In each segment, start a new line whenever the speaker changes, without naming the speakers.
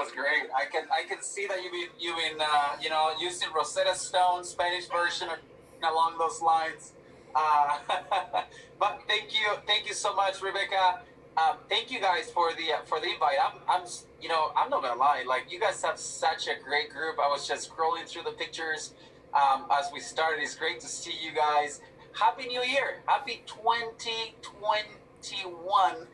was great. I can see that you've been using Rosetta Stone Spanish version or along those lines. Uh, but thank you so much, Rebecca. Thank you guys for the invite. I'm not gonna lie. Like, you guys have such a great group. I was just scrolling through the pictures as we started. It's great to see you guys. Happy New Year! Happy 2021.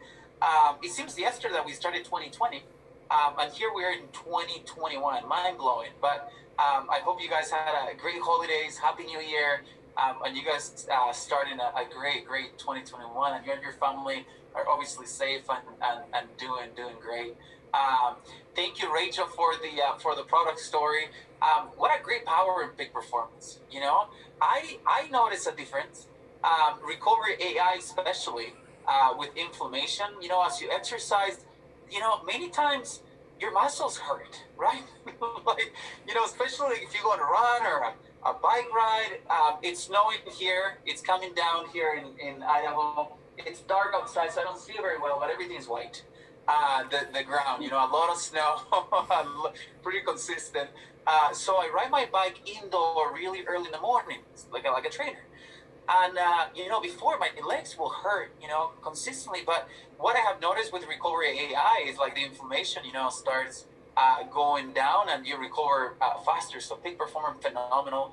It seems yesterday that we started 2020, and here we are in 2021. Mind blowing. But I hope you guys had a great holidays. Happy New Year. And you guys starting a great 2021, and you and your family are obviously safe and doing great. Thank you, Rachel, for the product story. What a great power in peak performance. I notice a difference. Recovery AI, especially with inflammation. As you exercise, many times your muscles hurt, right? Like, especially if you go on a run or a bike ride. It's snowing here. It's coming down here in Idaho. It's dark outside, so I don't see it very well, but everything's white. The ground, a lot of snow, pretty consistent. So I ride my bike indoor really early in the morning, like a trainer. And, before my legs will hurt, consistently. But what I have noticed with Recovery AI is like the inflammation, starts going down and you recover faster. So peak performance, phenomenal.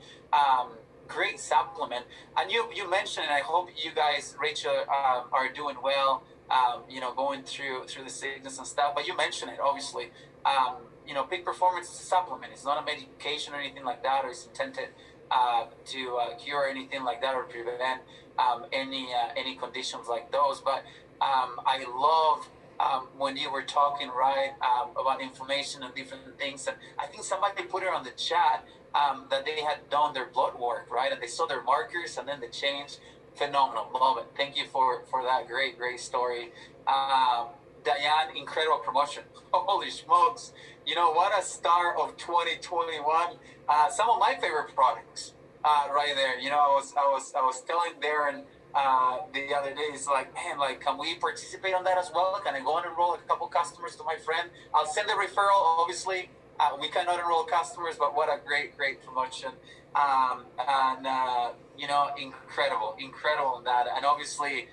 Great supplement. And you mentioned, and I hope you guys, Rachel, are doing well, going through the sickness and stuff. But you mentioned it, obviously. Peak performance is a supplement. It's not a medication or anything like that, or it's intended to cure anything like that or prevent any conditions like those. But I love when you were talking, right, about inflammation and different things. And I think somebody put it on the chat that they had done their blood work, right, and they saw their markers and then they changed. Phenomenal. Love it. Thank you for that great story. Diane, incredible promotion. Holy smokes. What a star of 2021. Some of my favorite products right there. I was telling Darren the other day, it's like, man, like, can we participate on that as well? Can I go and enroll a couple customers to my friend? I'll send a referral, obviously. We cannot enroll customers, but what a great promotion. Incredible in that. And obviously,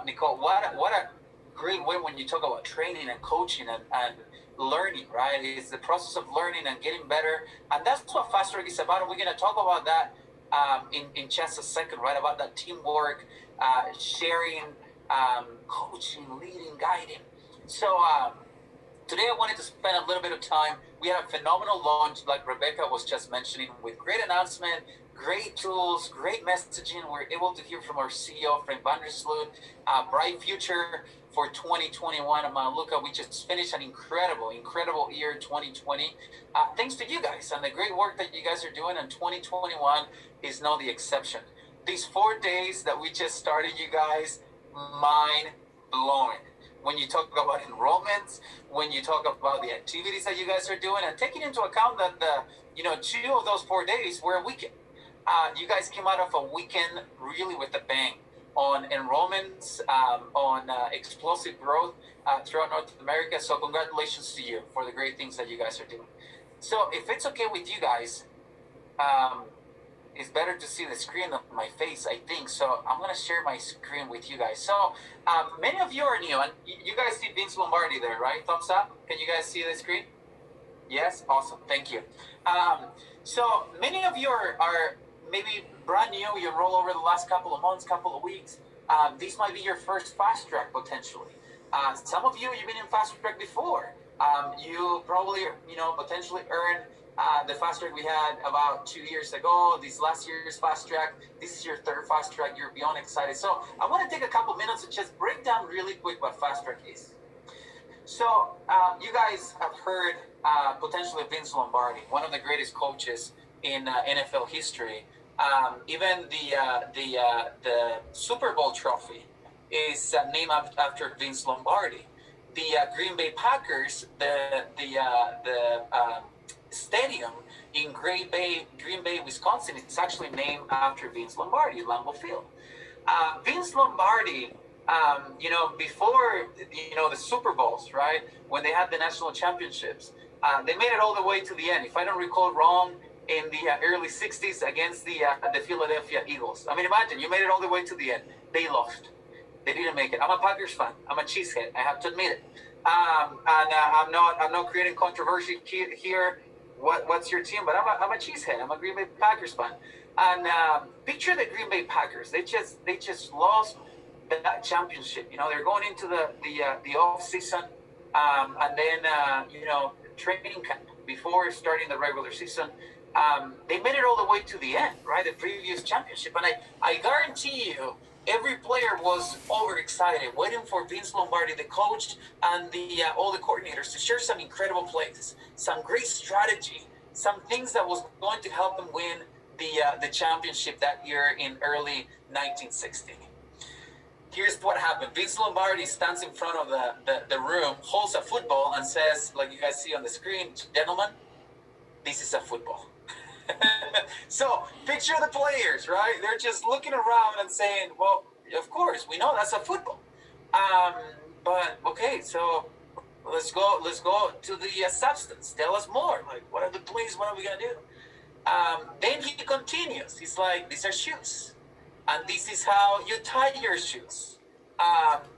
Nicole, what a great way when you talk about training and coaching and learning, right? It's the process of learning and getting better. And that's what Fast Track is about. And we're going to talk about that in just a second, right? About that teamwork, sharing, coaching, leading, guiding. So today I wanted to spend a little bit of time. We had a phenomenal launch, like Rebecca was just mentioning, with great announcement, great tools, great messaging. We're able to hear from our CEO, Frank Vandersloot, bright future for 2021. Luca, we just finished an incredible year 2020. Thanks to you guys and the great work that you guys are doing, and 2021 is no the exception. These 4 days that we just started, you guys, mind blowing. When you talk about enrollments, when you talk about the activities that you guys are doing, and taking into account that 2 of those 4 days were a weekend. You guys came out of a weekend really with a bang on enrollments, on explosive growth throughout North America. So congratulations to you for the great things that you guys are doing. So if it's okay with you guys, it's better to see the screen of my face, I think. So I'm going to share my screen with you guys. So many of you are new, and you guys see Vince Lombardi there, right? Thumbs up. Can you guys see the screen? Yes? Awesome. Thank you. So many of you are maybe brand new. You enroll over the last couple of months, couple of weeks. This might be your first Fast Track, potentially. Some of you, you've been in Fast Track before. You probably, potentially earned the Fast Track we had about 2 years ago. This last year's Fast Track. This is your third Fast Track. You're beyond excited. So I want to take a couple minutes to just break down really quick what Fast Track is. So you guys have heard potentially Vince Lombardi, one of the greatest coaches in NFL history. Even the Super Bowl trophy is named after Vince Lombardi. The Green Bay Packers, the stadium in Green Bay, Wisconsin, is actually named after Vince Lombardi, Lambeau Field. Vince Lombardi, before the Super Bowls, right, when they had the national championships, They made it all the way to the end, if I don't recall wrong, in the early 60s against the Philadelphia Eagles. I mean, imagine, you made it all the way to the end. They lost. They didn't make it. I'm a Packers fan. I'm a cheesehead. I have to admit it. And I'm not creating controversy here. What's your team? But I'm a cheesehead. I'm a Green Bay Packers fan. And picture the Green Bay Packers. They just lost that championship. You know, they're going into the off season, and then training camp before starting the regular season. They made it all the way to the end, right? The previous championship, and I guarantee you, every player was overexcited, waiting for Vince Lombardi, the coach, and all the coordinators to share some incredible plays, some great strategy, some things that was going to help them win the championship that year in early 1960. Here's what happened. Vince Lombardi stands in front of the room, holds a football, and says, like you guys see on the screen, gentlemen, this is a football. So picture the players, right? They're just looking around and saying, well, of course, we know that's a football. But okay, so let's go to the substance. Tell us more. Like, what are the plays? What are we going to do? Then he continues. He's like, these are shoes. And this is how you tie your shoes.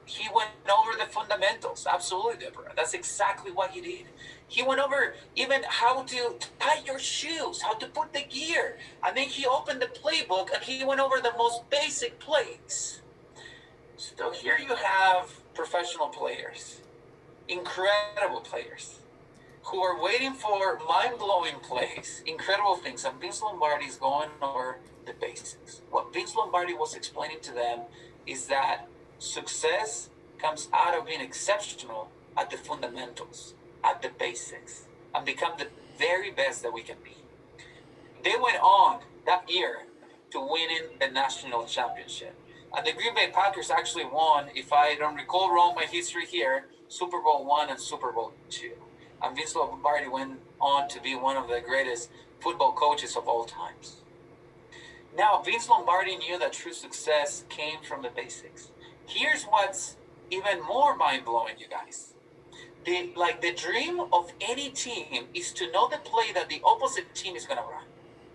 He went over the fundamentals. Absolutely, Deborah. That's exactly what he did. He went over even how to tie your shoes, how to put the gear. And then he opened the playbook and he went over the most basic plays. So here you have professional players, incredible players, who are waiting for mind-blowing plays, incredible things. And Vince Lombardi is going over the basics. What Vince Lombardi was explaining to them is that success comes out of being exceptional at the fundamentals, at the basics, and become the very best that we can be. They went on that year to winning the national championship. And the Green Bay Packers actually won, if I don't recall wrong my history here, Super Bowl I and Super Bowl II. And Vince Lombardi went on to be one of the greatest football coaches of all times. Now, Vince Lombardi knew that true success came from the basics. Here's what's even more mind-blowing, you guys. The dream of any team is to know the play that the opposite team is going to run.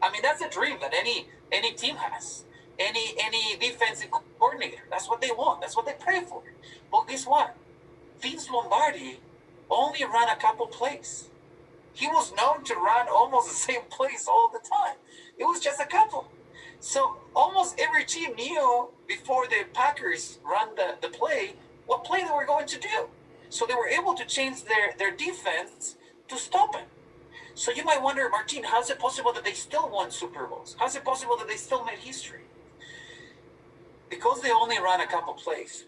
I mean, that's a dream that any team has. Any defensive coordinator, that's what they want. That's what they pray for. But guess what? Vince Lombardi only ran a couple plays. He was known to run almost the same plays all the time. It was just a couple. So almost every team knew before the Packers run the play, what play they were going to do. So they were able to change their defense to stop it. So you might wonder, Martin, how is it possible that they still won Super Bowls? How is it possible that they still made history? Because they only ran a couple plays.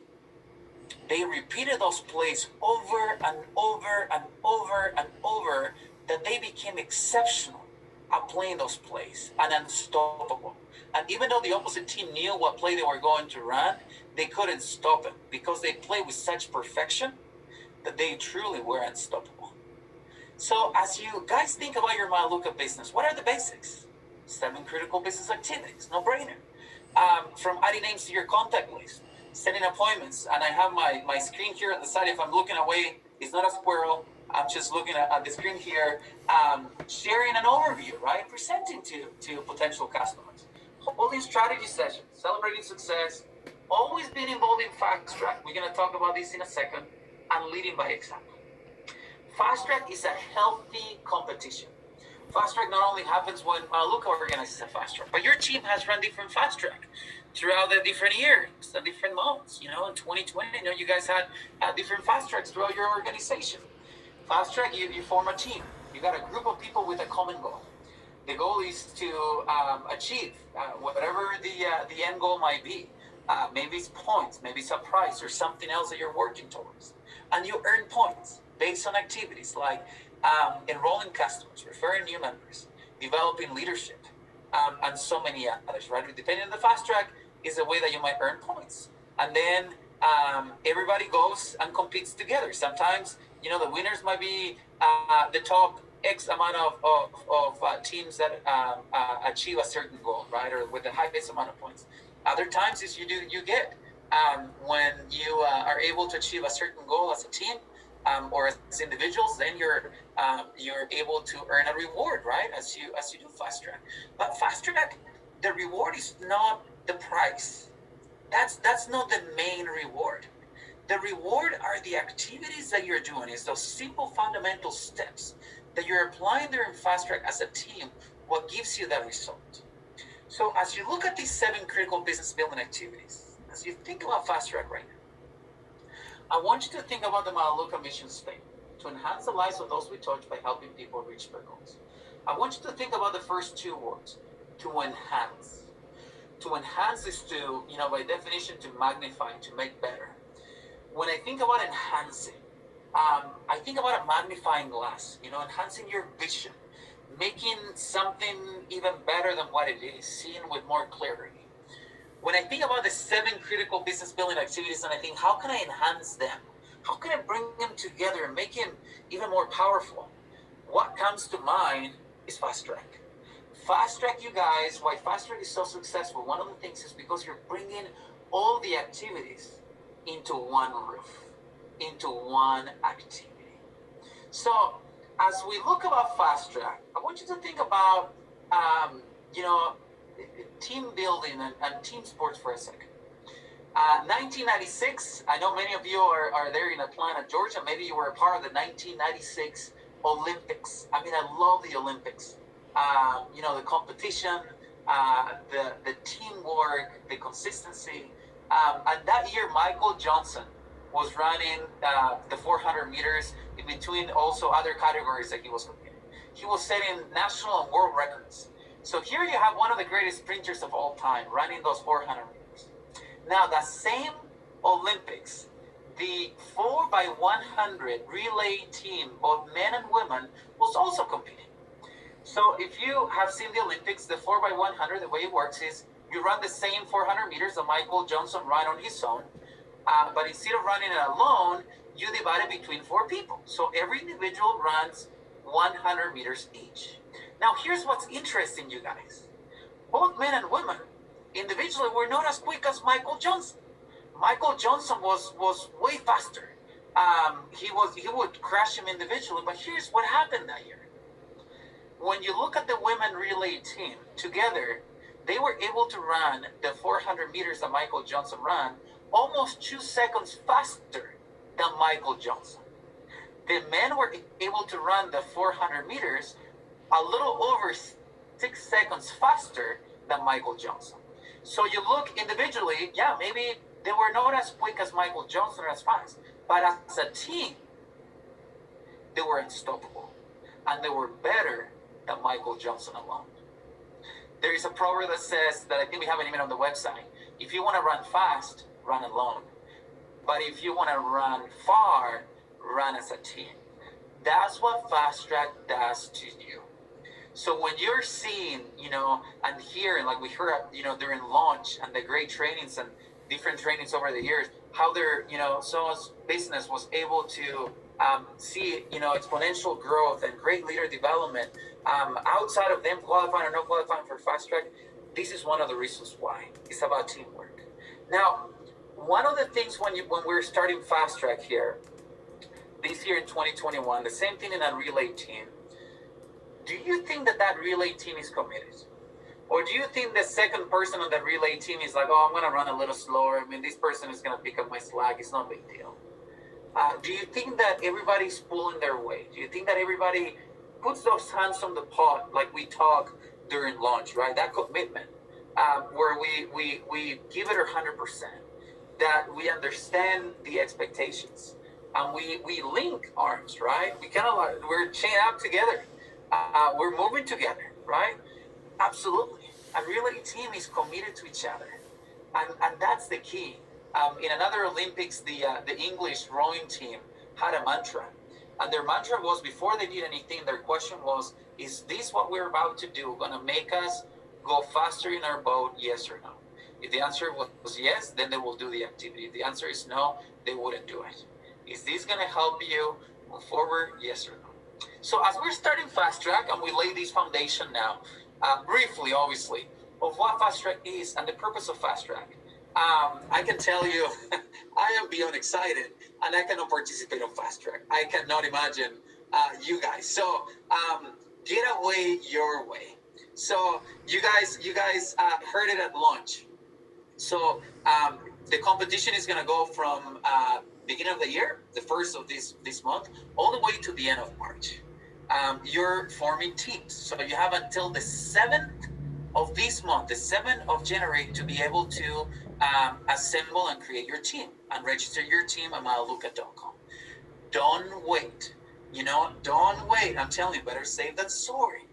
They repeated those plays over and over and over and over, that they became exceptional at playing those plays and unstoppable. And even though the opposite team knew what play they were going to run, they couldn't stop it because they played with such perfection that they truly were unstoppable. So as you guys think about your Maluka business, what are the basics? 7 critical business activities, no brainer. From adding names to your contact list, setting appointments, and I have my screen here on the side. If I'm looking away, it's not a squirrel. I'm just looking at the screen here, sharing an overview, right? Presenting to potential customers, holding strategy sessions, celebrating success, always being involved in fast track. We're going to talk about this in a second, and leading by example. Fast track is a healthy competition. Fast track not only happens when Luca organizes a fast track, but your team has run different fast track throughout the different years, the different months. You know, in 2020, you guys had different fast tracks throughout your organization. Fast track, you form a team. You got a group of people with a common goal. The goal is to achieve whatever the end goal might be. Maybe it's points, maybe it's a prize or something else that you're working towards. And you earn points based on activities like enrolling customers, referring new members, developing leadership, and so many others, right? Depending on the fast track is a way that you might earn points. And then everybody goes and competes together. Sometimes, the winners might be the top X amount of teams that achieve a certain goal, right? Or with the highest amount of points. Other times is you get when you are able to achieve a certain goal as a team, or as individuals, then you're able to earn a reward, right? As you do fast track. But fast track, the reward is not the price. That's not the main reward. The reward are the activities that you're doing. It's those simple fundamental steps that you're applying there in fast track as a team. What gives you that result? So as you look at these 7 critical business building activities, as you think about fast track right now, I want you to think about the Melaleuca mission statement to enhance the lives of those we touch by helping people reach their goals. I want you to think about the first 2 words, to enhance. To enhance is to, by definition, to magnify, to make better. When I think about enhancing, I think about a magnifying glass, enhancing your vision, making something even better than what it is, seeing with more clarity. When I think about the 7 critical business building activities and I think, how can I enhance them? How can I bring them together and make them even more powerful? What comes to mind is fast track. Fast track, you guys, why fast track is so successful, one of the things is because you're bringing all the activities into one roof, into one activity. So as we look about fast track, I want you to think about, team building and team sports for a second. 1996, I know many of you are there in Atlanta, Georgia. Maybe you were a part of the 1996 Olympics. I mean, I love the Olympics. The competition, the teamwork, the consistency. And that year, Michael Johnson was running the 400 meters in between also other categories that he was competing. He was setting national and world records. So here you have one of the greatest sprinters of all time running those 400 meters. Now, that same Olympics, the 4x100 relay team, both men and women, was also competing. So if you have seen the Olympics, the 4x100, the way it works is you run the same 400 meters that Michael Johnson ran on his own, but instead of running it alone, you divide it between 4 people. So every individual runs 100 meters each. Now here's what's interesting, you guys. Both men and women individually were not as quick as Michael Johnson. Michael Johnson was way faster. He would crash him individually, but here's what happened that year. When you look at the women relay team together, they were able to run the 400 meters that Michael Johnson ran almost 2 seconds faster than Michael Johnson. The men were able to run the 400 meters a little over 6 seconds faster than Michael Johnson. So you look individually, yeah, maybe they were not as quick as Michael Johnson or as fast, but as a team, they were unstoppable. And they were better than Michael Johnson alone. There is a proverb that says, that I think we have it even on the website, if you want to run fast, run alone. But if you want to run far, run as a team. That's what fast track does to you. So when you're seeing, and hearing, like we heard, during launch and the great trainings and different trainings over the years, how their, someone's business was able to see, exponential growth and great leader development outside of them qualifying or not qualifying for fast track. This is one of the reasons why. It's about teamwork. Now, one of the things when we're starting fast track here, this year in 2021, the same thing in a relay team. Do you think that relay team is committed? Or do you think the second person on the relay team is like, oh, I'm going to run a little slower. I mean, this person is going to pick up my slack. It's not a big deal. Do you think that everybody's pulling their weight? Do you think that everybody puts those hands on the pot like we talk during launch, right? That commitment where we give it 100%, that we understand the expectations, and we link arms, right? We kind of like, we're chained up together. We're moving together, right? Absolutely. A relay team is committed to each other. And that's the key. In another Olympics, the English rowing team had a mantra. And their mantra was, before they did anything, their question was, is this what we're about to do going to make us go faster in our boat, yes or no? If the answer was yes, then they will do the activity. If the answer is no, they wouldn't do it. Is this going to help you move forward, yes or no? So as we're starting fast track and we lay this foundation now, briefly, obviously, of what fast track is and the purpose of fast track, I can tell you I am beyond excited, and I cannot participate on fast track. I cannot imagine you guys. So get away your way. So you guys heard it at launch. So the competition is going to go from beginning of the year, the first of this month, all the way to the end of March. You're forming teams, so you have until the 7th of this month, the 7th of January, to be able to assemble and create your team and register your team at maluca.com. Don't wait. Don't wait. I'm telling you, better safe than sorry.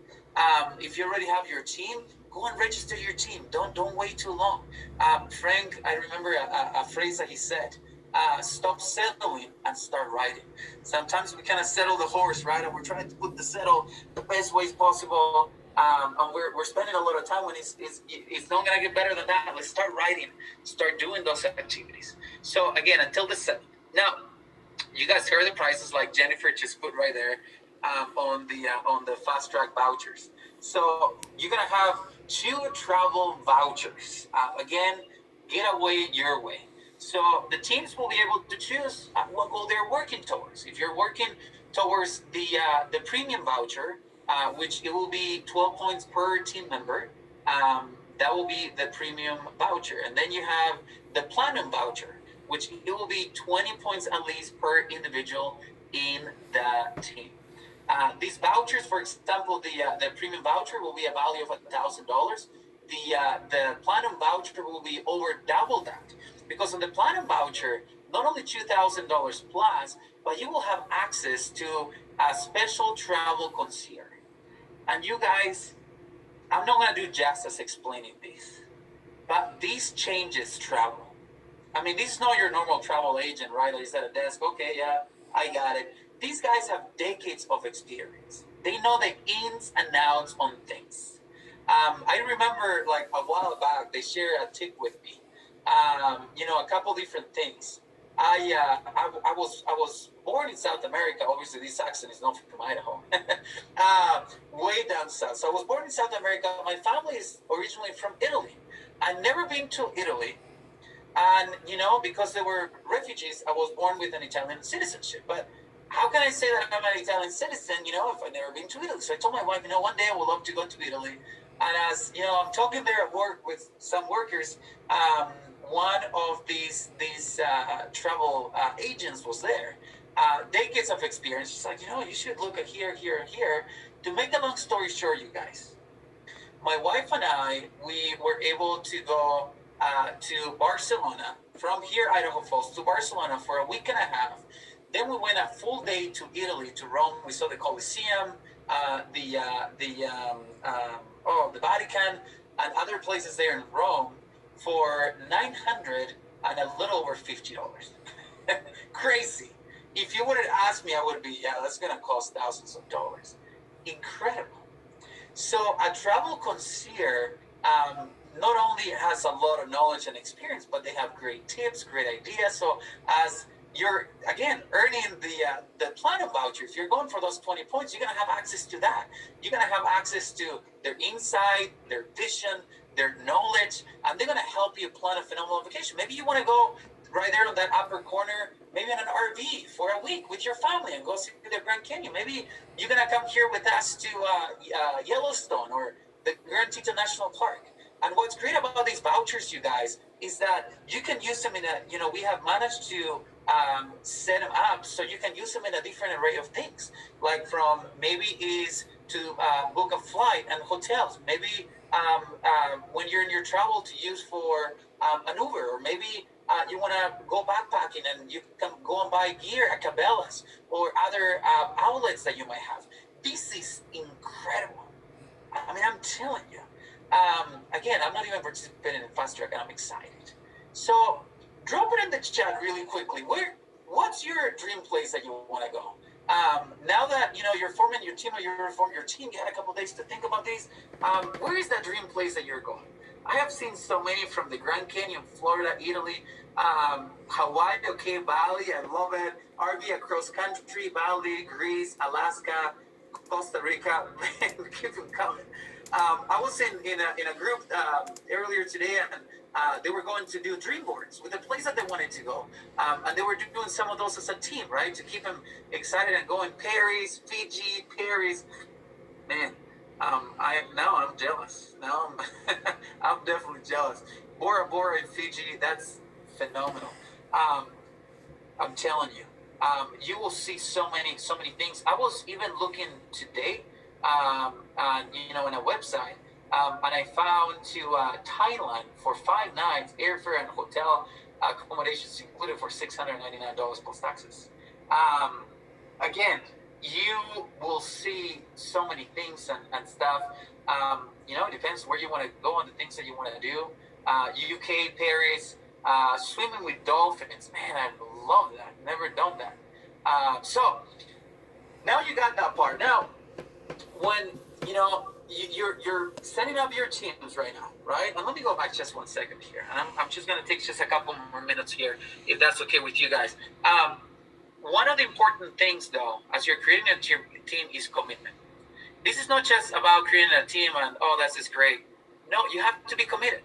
If you already have your team, go and register your team. Don't wait too long. Frank, I remember a phrase that he said. Stop settling and start riding. Sometimes we kind of settle the horse, right? And we're trying to put the saddle the best ways possible. And we're spending a lot of time when it's not going to get better than that. Let's start riding, start doing those activities. So again, until the 7th. Now, you guys heard the prices like Jennifer just put right there on the fast track vouchers. So you're gonna have 2 travel vouchers. Again, get away your way. So the teams will be able to choose what goal they're working towards. If you're working towards the premium voucher, which it will be 12 points per team member, that will be the premium voucher. And then you have the platinum voucher, which it will be 20 points at least per individual in the team. These vouchers, for example, the premium voucher will be a value of $1,000. The platinum voucher will be over double that, because on the platinum voucher, not only $2,000 plus, but you will have access to a special travel concierge. And you guys, I'm not gonna do justice explaining this, but this changes travel. I mean, this is not your normal travel agent, right? That is at a desk. Okay, yeah, I got it. These guys have decades of experience. They know the ins and outs on things. I remember, like a while back, they shared a tip with me. A couple different things. I was born in South America. Obviously, this accent is not from Idaho. Way down south. So I was born in South America. My family is originally from Italy. I'd never been to Italy. And, because they were refugees, I was born with an Italian citizenship. But how can I say that I'm an Italian citizen, if I've never been to Italy? So I told my wife, one day I would love to go to Italy. And as, I'm talking there at work with some workers, one of these travel agents was there. Decades of experience. She's like, you should look at here, here, and here. To make the long story short, you guys, my wife and I, we were able to go to Barcelona, from here, Idaho Falls, to Barcelona for a week and a half. Then we went a full day to Italy, to Rome. We saw the Colosseum, the Vatican, and other places there in Rome for $900 and a little over $50. Crazy. If you would have asked me, I would be, that's going to cost thousands of dollars. Incredible. So a travel concierge not only has a lot of knowledge and experience, but they have great tips, great ideas. So as you're, again, earning the platinum voucher, if you're going for those 20 points, you're going to have access to that. You're going to have access to their insight, their vision, their knowledge, and they're going to help you plan a phenomenal vacation. Maybe you want to go right there on that upper corner, maybe in an RV for a week with your family and go see the Grand Canyon. Maybe you're going to come here with us to Yellowstone or the Grand Teton National Park. And what's great about these vouchers, you guys, is that you can use them in we have managed to set them up so you can use them in a different array of things. Like from maybe is to book a flight and hotels. Maybe when you're in your travel to use for an Uber, or maybe you want to go backpacking and you can go and buy gear at Cabela's or other outlets that you might have. This is incredible. I mean, I'm telling you. Again, I'm not even participating in Fast Track, and I'm excited. So, drop it in the chat really quickly. What's your dream place that you want to go? Now that you're forming your team, or you're forming your team, you had a couple days to think about these. Where is that dream place that you're going? I have seen so many, from the Grand Canyon, Florida, Italy, Hawaii, okay, Bali, I love it. RV across country, Bali, Greece, Alaska, Costa Rica. Keep them coming. I was in a group earlier today, and They were going to do dream boards with the place that they wanted to go. And they were doing some of those as a team, right? To keep them excited and going. Paris, Fiji, Paris. Man, I'm jealous. Now I'm definitely jealous. Bora Bora in Fiji, that's phenomenal. I'm telling you, you will see so many things. I was even looking today, in a website, and I found to Thailand for 5 nights, airfare and hotel accommodations included for $699 plus taxes. Again, you will see so many things and stuff. It depends where you want to go and the things that you want to do. UK, Paris, swimming with dolphins. Man, I love that. Never done that. So now you got that part. Now, when you're setting up your teams right now, right? And let me go back just 1 second here, and I'm just gonna take just a couple more minutes here, if that's okay with you guys. One of the important things, though, as you're creating a team is commitment. This is not just about creating a team and, oh, that's just great. No, you have to be committed.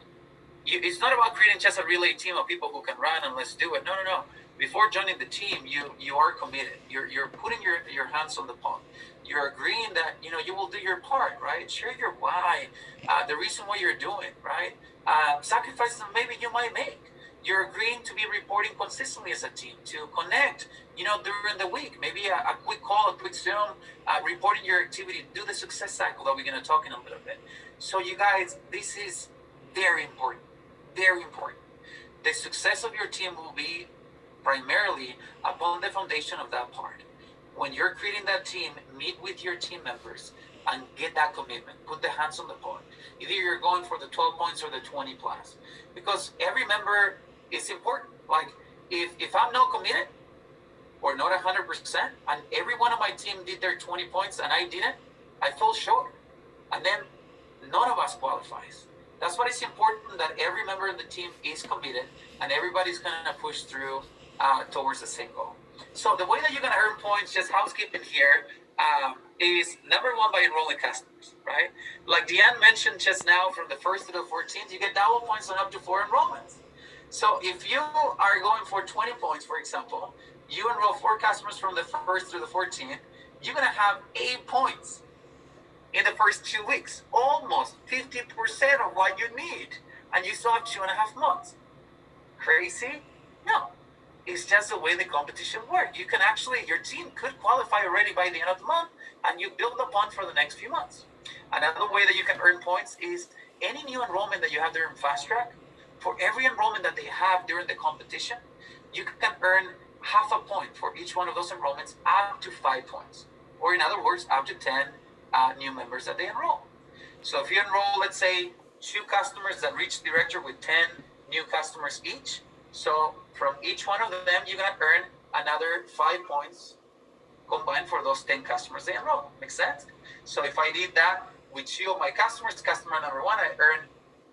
It's not about creating just a relay team of people who can run and let's do it. No. Before joining the team, you are committed. You're putting your hands on the pump. You're agreeing that, you will do your part, right? Share your why, the reason why you're doing, right? Sacrifices that maybe you might make. You're agreeing to be reporting consistently as a team, to connect, during the week. Maybe a quick call, a quick Zoom, reporting your activity, do the success cycle that we're going to talk in a little bit. So you guys, this is very important, very important. The success of your team will be primarily upon the foundation of that part. When you're creating that team, meet with your team members and get that commitment. Put the hands on the pot. Either you're going for the 12 points or the 20 plus. Because every member is important. Like, if I'm not committed or not 100%, and every one of my team did their 20 points and I didn't, I fall short. And then none of us qualifies. That's why it's important that every member of the team is committed and everybody's going to push through towards the same goal. So the way that you're going to earn points, just housekeeping here, is number one, by enrolling customers, right? Like Deanne mentioned just now, from the 1st to the 14th, you get double points on up to 4 enrollments. So if you are going for 20 points, for example, you enroll 4 customers from the 1st through the 14th, you're going to have 8 points in the first 2 weeks, almost 50% of what you need. And you still have 2.5 months. Crazy? No. It's just the way the competition works. You can actually, your team could qualify already by the end of the month, and you build upon for the next few months. Another way that you can earn points is any new enrollment that you have there in Fast Track. For every enrollment that they have during the competition, you can earn half a point for each one of those enrollments, up to 5 points. Or in other words, up to 10 new members that they enroll. So if you enroll, let's say, 2 customers that reach director with 10 new customers each, so from each one of them, you're going to earn another 5 points combined for those 10 customers they enroll. Make sense? So if I did that with 2 of my customers, customer number 1, I earn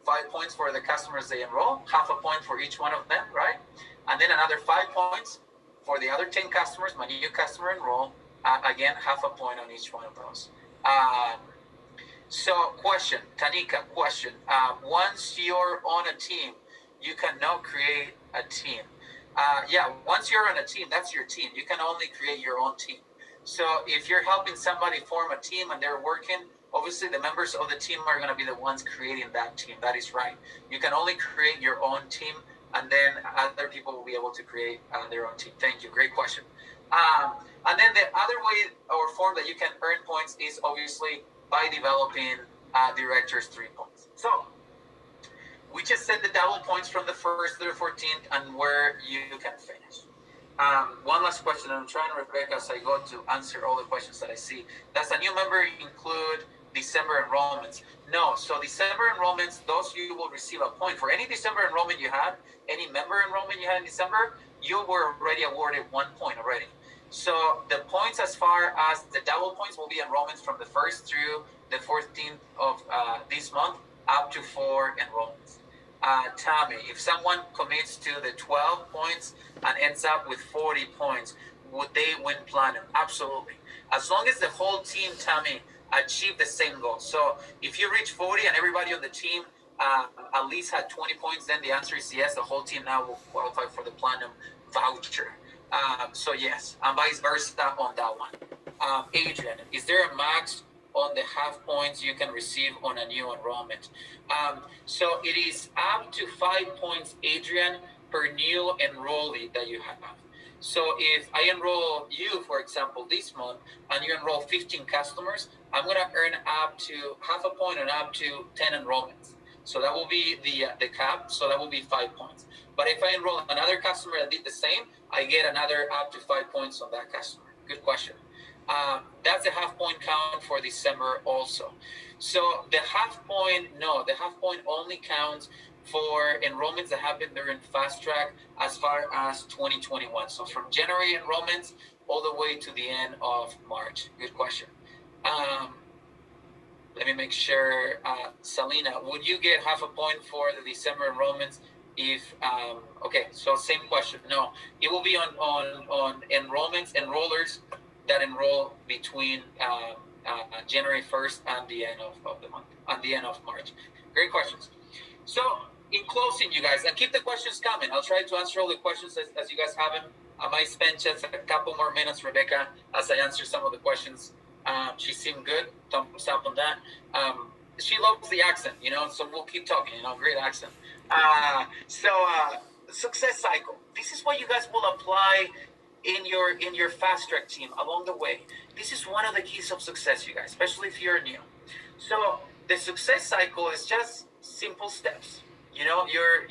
5 points for the customers they enroll, half a point for each one of them, right? And then another 5 points for the other 10 customers, my new customer enroll, again, half a point on each one of those. So question, Tanika, question. Once you're on a team, you cannot create a team. Once you're on a team, that's your team. You can only create your own team. So if you're helping somebody form a team and they're working, obviously the members of the team are going to be the ones creating that team. That is right. You can only create your own team, and then other people will be able to create their own team. Thank you. Great question. And then the other way or form that you can earn points is obviously by developing directors 3 points. So we just said the double points from the 1st to the 14th and where you can finish. One last question, and I'm trying, Rebecca, as I go to answer all the questions that I see. Does a new member include December enrollments? No. So December enrollments, those you will receive a point. For any December enrollment you had, any member enrollment you had in December, you were already awarded 1 point already. So the points as far as the double points will be enrollments from the 1st through the 14th of this month, up to 4 enrollments. Tommy, if someone commits to the 12 points and ends up with 40 points, would they win platinum? Absolutely. As long as the whole team, Tommy, achieve the same goal. So if you reach 40 and everybody on the team at least had 20 points, then the answer is yes. The whole team now will qualify for the platinum voucher. So yes, and vice versa on that one. Adrian, is there a max on the half points you can receive on a new enrollment? So it is up to 5 points, Adrian, per new enrollee that you have. So if I enroll you, for example, this month, and you enroll 15 customers, I'm going to earn up to half a point and up to 10 enrollments. So that will be the cap. So that will be 5 points. But if I enroll another customer that did the same, I get another up to 5 points on that customer. Good question. That's the half point count for December also. So the half point only counts for enrollments that happen during fast track as far as 2021. So from January enrollments all the way to the end of March. Good question. Let me make sure, Selena, would you get half a point for the December enrollments if, okay, so same question. No, it will be on enrollers that enroll between January 1st and the end of the month, and the end of March. Great questions. So in closing, you guys, and keep the questions coming. I'll try to answer all the questions as you guys have them. I might spend just a couple more minutes, Rebecca, as I answer some of the questions. She seemed good. Thumbs up on that. She loves the accent, so we'll keep talking, great accent. Success cycle. This is what you guys will apply in your fast track team along the way. This is one of the keys of success, you guys, especially if you're new. So the success cycle is just simple steps. You're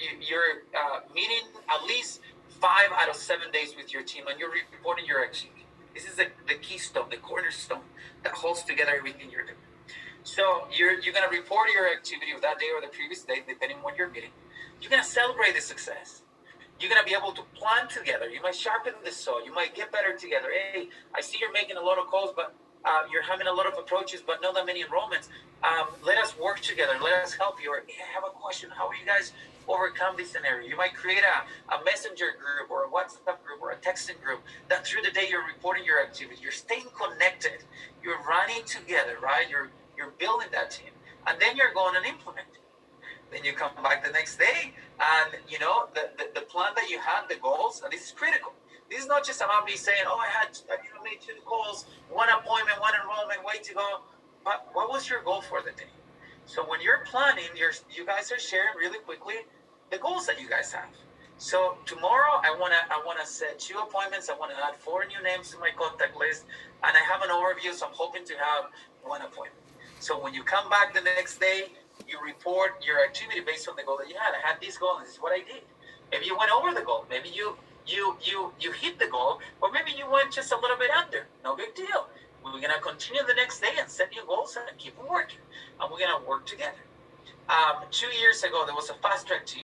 meeting at least 5 out of 7 days with your team, and you're reporting your activity. This is the keystone, the cornerstone that holds together everything you're doing. So you're going to report your activity of that day or the previous day, depending on what you're meeting. You're going to celebrate the success. You're going to be able to plan together. You might sharpen the saw. You might get better together. Hey, I see you're making a lot of calls, but you're having a lot of approaches, but not that many enrollments. Let us work together. Let us help you. Or, hey, I have a question. How are you guys overcome this scenario? You might create a messenger group or a WhatsApp group or a texting group that through the day you're reporting your activity. You're staying connected. You're running together, right? You're building that team. And then you're going and implementing. Then you come back the next day and, the plan that you had, the goals, and this is critical. This is not just about me saying, oh, I had made 2 calls, 1 appointment, 1 enrollment, way to go. But what was your goal for the day? So when you're planning, you guys are sharing really quickly the goals that you guys have. So tomorrow I wanna set 2 appointments. I want to add 4 new names to my contact list, and I have an overview. So I'm hoping to have 1 appointment. So when you come back the next day, you report your activity based on the goal that you had. I had this goal, and this is what I did. Maybe you went over the goal. Maybe you hit the goal, or maybe you went just a little bit under. No big deal. We're gonna continue the next day and set new goals and keep working, and we're gonna work together. 2 years ago, there was a fast track team